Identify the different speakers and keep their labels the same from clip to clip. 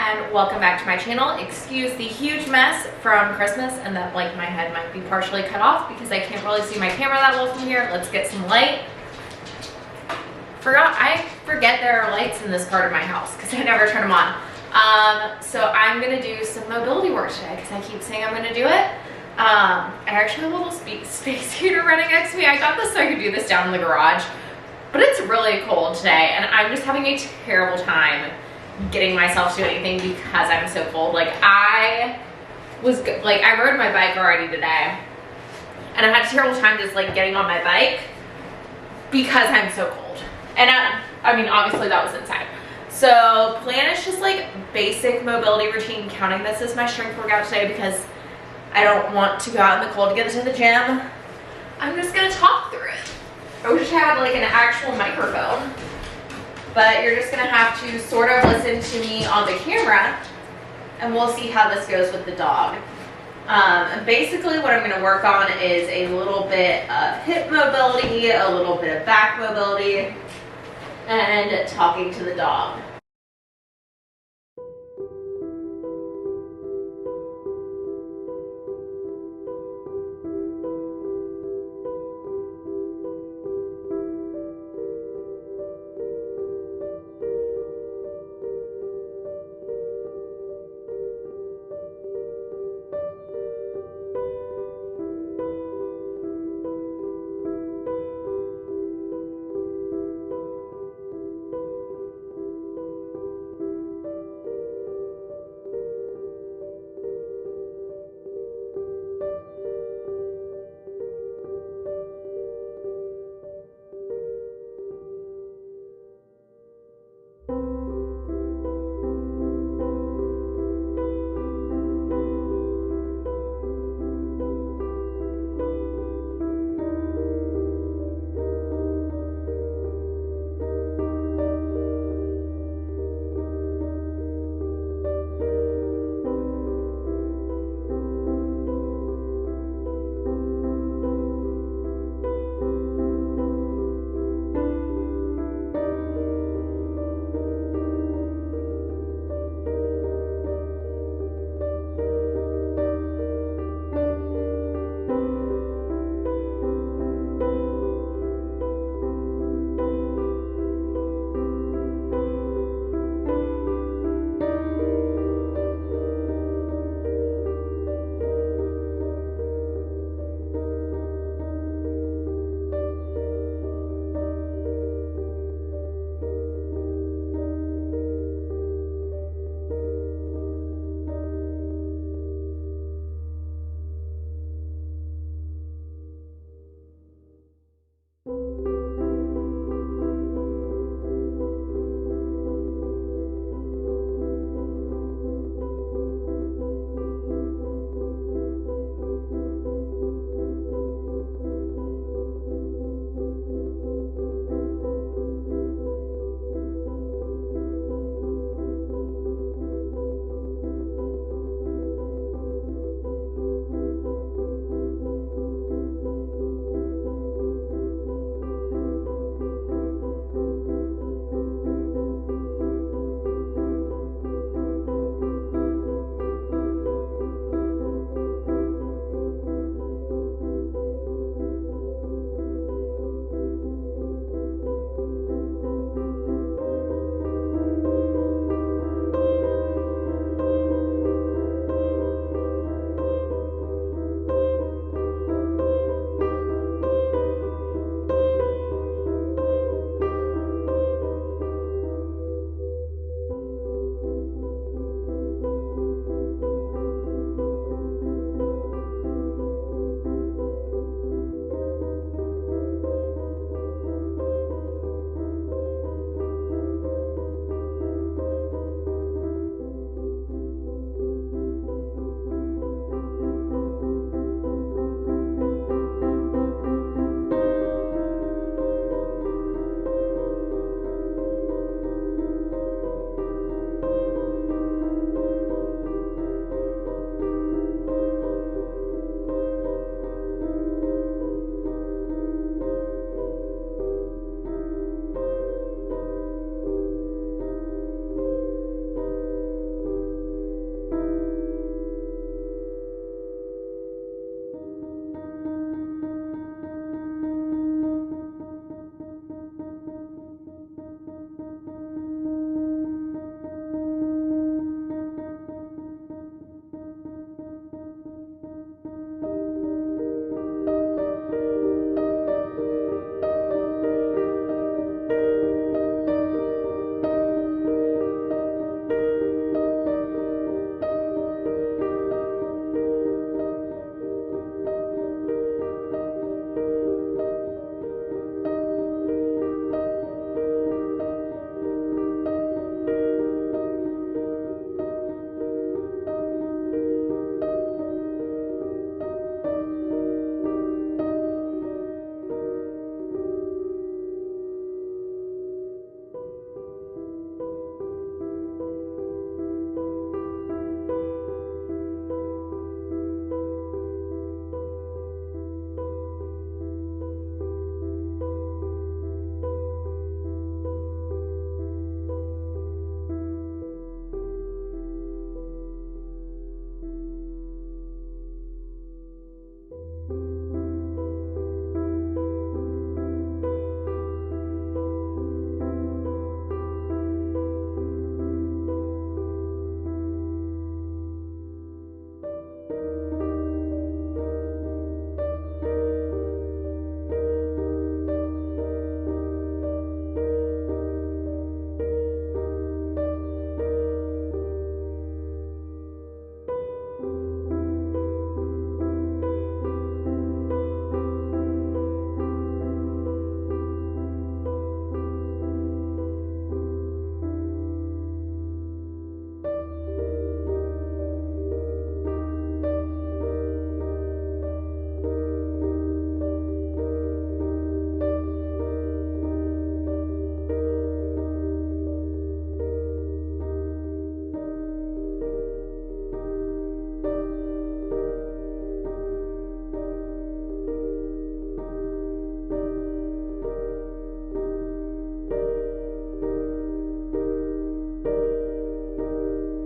Speaker 1: and welcome back to my channel. Excuse the huge mess from Christmas and that like my head might be partially cut off because I can't really see my camera that well from here. Let's get some light. I forget there are lights in this part of my house because I never turn them on. So I'm gonna do some mobility work today because I keep saying I'm gonna do it. I actually have a little space heater running next to me. I got this so I could do this down in the garage, but it's really cold today and I'm just having a terrible time getting myself to do anything because I'm so cold. Like I rode my bike already today and I had a terrible time just like getting on my bike because I'm so cold. And I mean, obviously that was inside. So plan is just like basic mobility routine, counting this as my strength workout today because I don't want to go out in the cold to get to the gym. I'm just gonna talk through it. I wish I had like an actual microphone, but you're just gonna have to sort of listen to me on the camera and we'll see how this goes with the dog. And basically what I'm gonna work on is a little bit of hip mobility, a little bit of back mobility, and talking to the dog.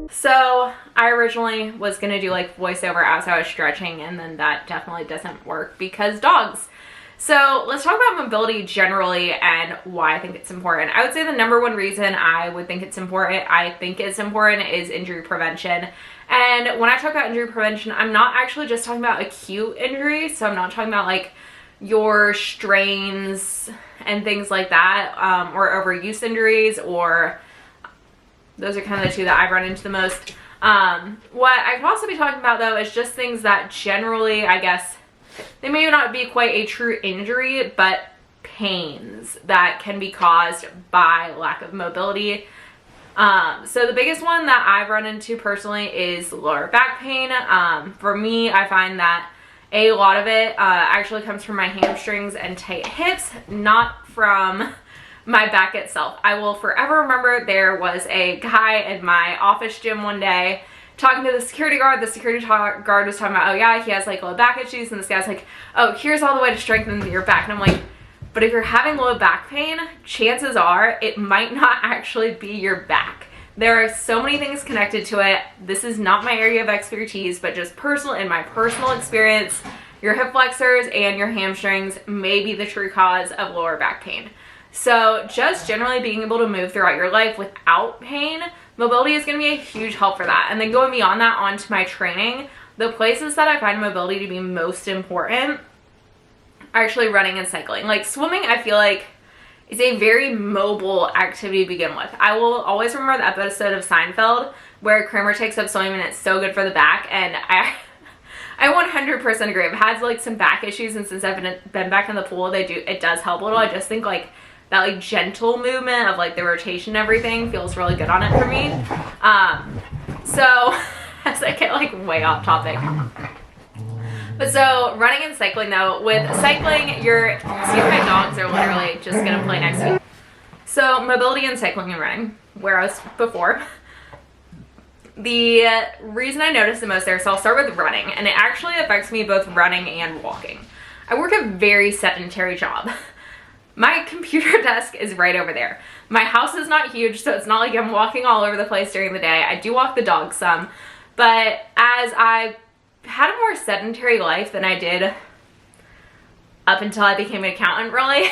Speaker 1: So I originally was gonna do like voiceover as I was stretching, and then that definitely doesn't work because dogs. So let's talk about mobility generally and why I think it's important. I would say the number one reason I think it's important is injury prevention. And when I talk about injury prevention, I'm not actually just talking about acute injuries. So I'm not talking about like your strains and things like that, or overuse injuries, or those are kind of the two that I've run into the most. What I could also be talking about though is just things that generally, I guess, they may not be quite a true injury, but pains that can be caused by lack of mobility. So the biggest one that I've run into personally is lower back pain. For me, I find that a lot of it actually comes from my hamstrings and tight hips, not from my back itself. I will forever remember there was a guy in my office gym one day talking to the security guard. The security guard was talking about, oh yeah, he has like low back issues, and this guy's like, oh, here's all the way to strengthen your back. And I'm like, but if you're having low back pain, chances are it might not actually be your back. There are so many things connected to it. This is not my area of expertise, but just in my personal experience, your hip flexors and your hamstrings may be the true cause of lower back pain. So just generally being able to move throughout your life without pain, mobility is going to be a huge help for that. And then going beyond that onto my training, the places that I find mobility to be most important are actually running and cycling. Like swimming, I feel like is a very mobile activity to begin with. I will always remember the episode of Seinfeld where Kramer takes up swimming and it's so good for the back, and I 100% agree. I've had like some back issues, and since I've been back in the pool, it does help a little. I just think like that like gentle movement of like the rotation and everything feels really good on it for me. So as I get like way off topic. But so running and cycling though, with cycling, see my dogs are literally just gonna play next to me. So mobility and cycling and running, where I was before. The reason I noticed the most there, so I'll start with running, and it actually affects me both running and walking. I work a very sedentary job. My computer desk is right over there. My house is not huge, so it's not like I'm walking all over the place during the day. I do walk the dog some, but as I had a more sedentary life than I did up until I became an accountant, really,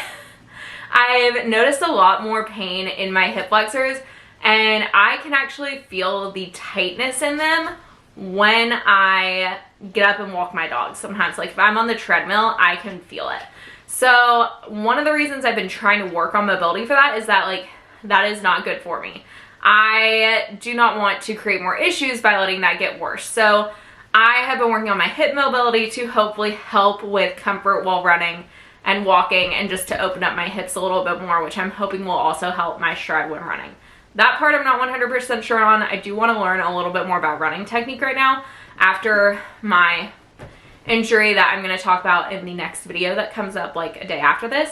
Speaker 1: I've noticed a lot more pain in my hip flexors, and I can actually feel the tightness in them when I get up and walk my dog. Sometimes, like if I'm on the treadmill, I can feel it. So one of the reasons I've been trying to work on mobility for that is that like that is not good for me. I do not want to create more issues by letting that get worse. So I have been working on my hip mobility to hopefully help with comfort while running and walking, and just to open up my hips a little bit more, which I'm hoping will also help my stride when running. That part I'm not 100% sure on. I do want to learn a little bit more about running technique right now after my injury that I'm going to talk about in the next video that comes up like a day after this.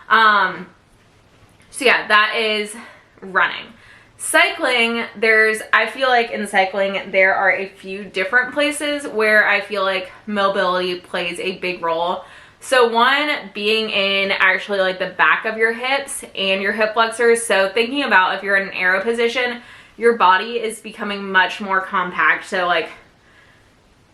Speaker 1: So yeah, that is running. Cycling, I feel like in cycling there are a few different places where I feel like mobility plays a big role. So one being in actually like the back of your hips and your hip flexors. So thinking about if you're in an arrow position, your body is becoming much more compact. So like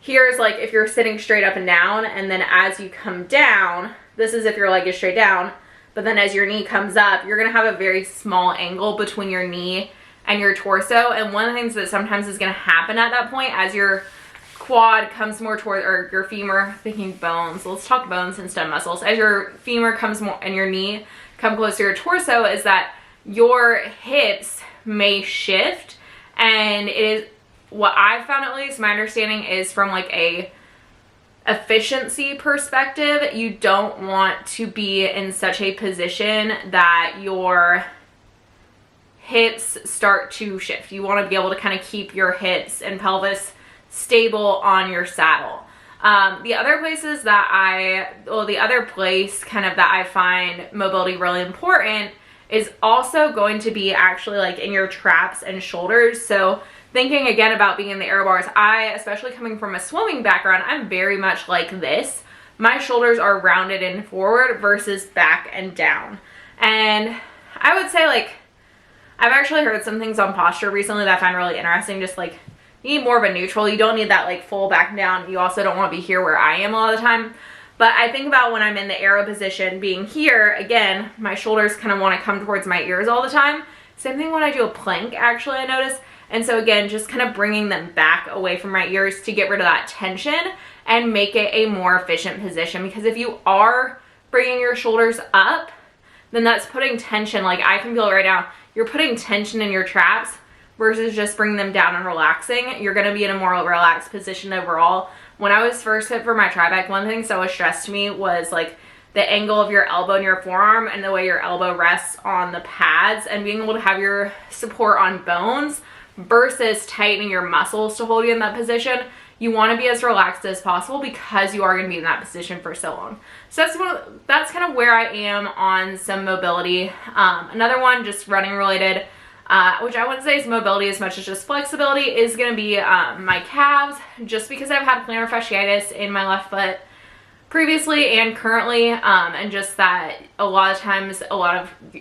Speaker 1: here's like if you're sitting straight up and down, and then as you come down, this is if your leg is straight down, but then as your knee comes up, you're gonna have a very small angle between your knee and your torso. And one of the things that sometimes is gonna happen at that point, as your quad comes more toward, or your femur, thinking bones, let's talk bones instead of muscles, as your femur comes more and your knee come closer to your torso, is that your hips may shift. And it is, what I've found at least, my understanding is from like a efficiency perspective, you don't want to be in such a position that your hips start to shift. You want to be able to kind of keep your hips and pelvis stable on your saddle. The other places that the other place kind of that I find mobility really important is also going to be actually like in your traps and shoulders. So thinking again about being in the air bars, especially coming from a swimming background, I'm very much like this. My shoulders are rounded and forward versus back and down. And I would say like, I've actually heard some things on posture recently that I find really interesting. Just like, you need more of a neutral. You don't need that like full back and down. You also don't want to be here where I am a lot of the time. But I think about when I'm in the arrow position, being here, again, my shoulders kind of want to come towards my ears all the time. Same thing when I do a plank, actually, I notice. And so again, just kind of bringing them back away from my ears to get rid of that tension and make it a more efficient position. Because if you are bringing your shoulders up, then that's putting tension. Like I can feel it right now. You're putting tension in your traps versus just bringing them down and relaxing. You're going to be in a more relaxed position overall. When I was first hit for my tri back, one thing that always stressed me was like the angle of your elbow and your forearm and the way your elbow rests on the pads and being able to have your support on bones versus tightening your muscles to hold you in that position. You want to be as relaxed as possible because you are going to be in that position for so long. So that's kind of where I am on some mobility. Another one, just running related, which I wouldn't say is mobility as much as just flexibility, is going to be my calves, just because I've had plantar fasciitis in my left foot previously and currently, and just that a lot of times,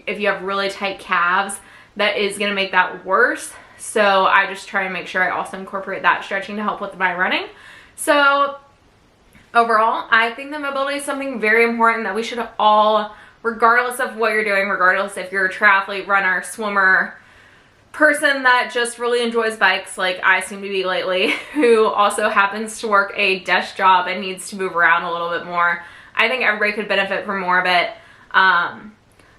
Speaker 1: if you have really tight calves, that is going to make that worse. So I just try and make sure I also incorporate that stretching to help with my running. So overall, I think that mobility is something very important that we should all, regardless of what you're doing, regardless if you're a triathlete, runner, swimmer, person that just really enjoys bikes like I seem to be lately, who also happens to work a desk job and needs to move around a little bit more, I think everybody could benefit from more of it.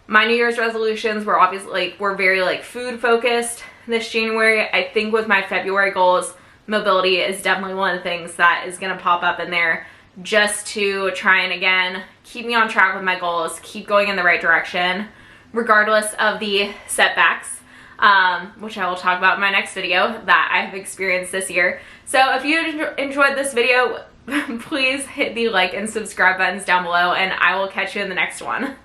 Speaker 1: My New Year's resolutions were obviously were very like food focused this January. I think with my February goals, mobility is definitely one of the things that is going to pop up in there, just to try and again keep me on track with my goals, keep going in the right direction regardless of the setbacks, which I will talk about in my next video that I've experienced this year. So if you enjoyed this video, please hit the like and subscribe buttons down below, and I will catch you in the next one.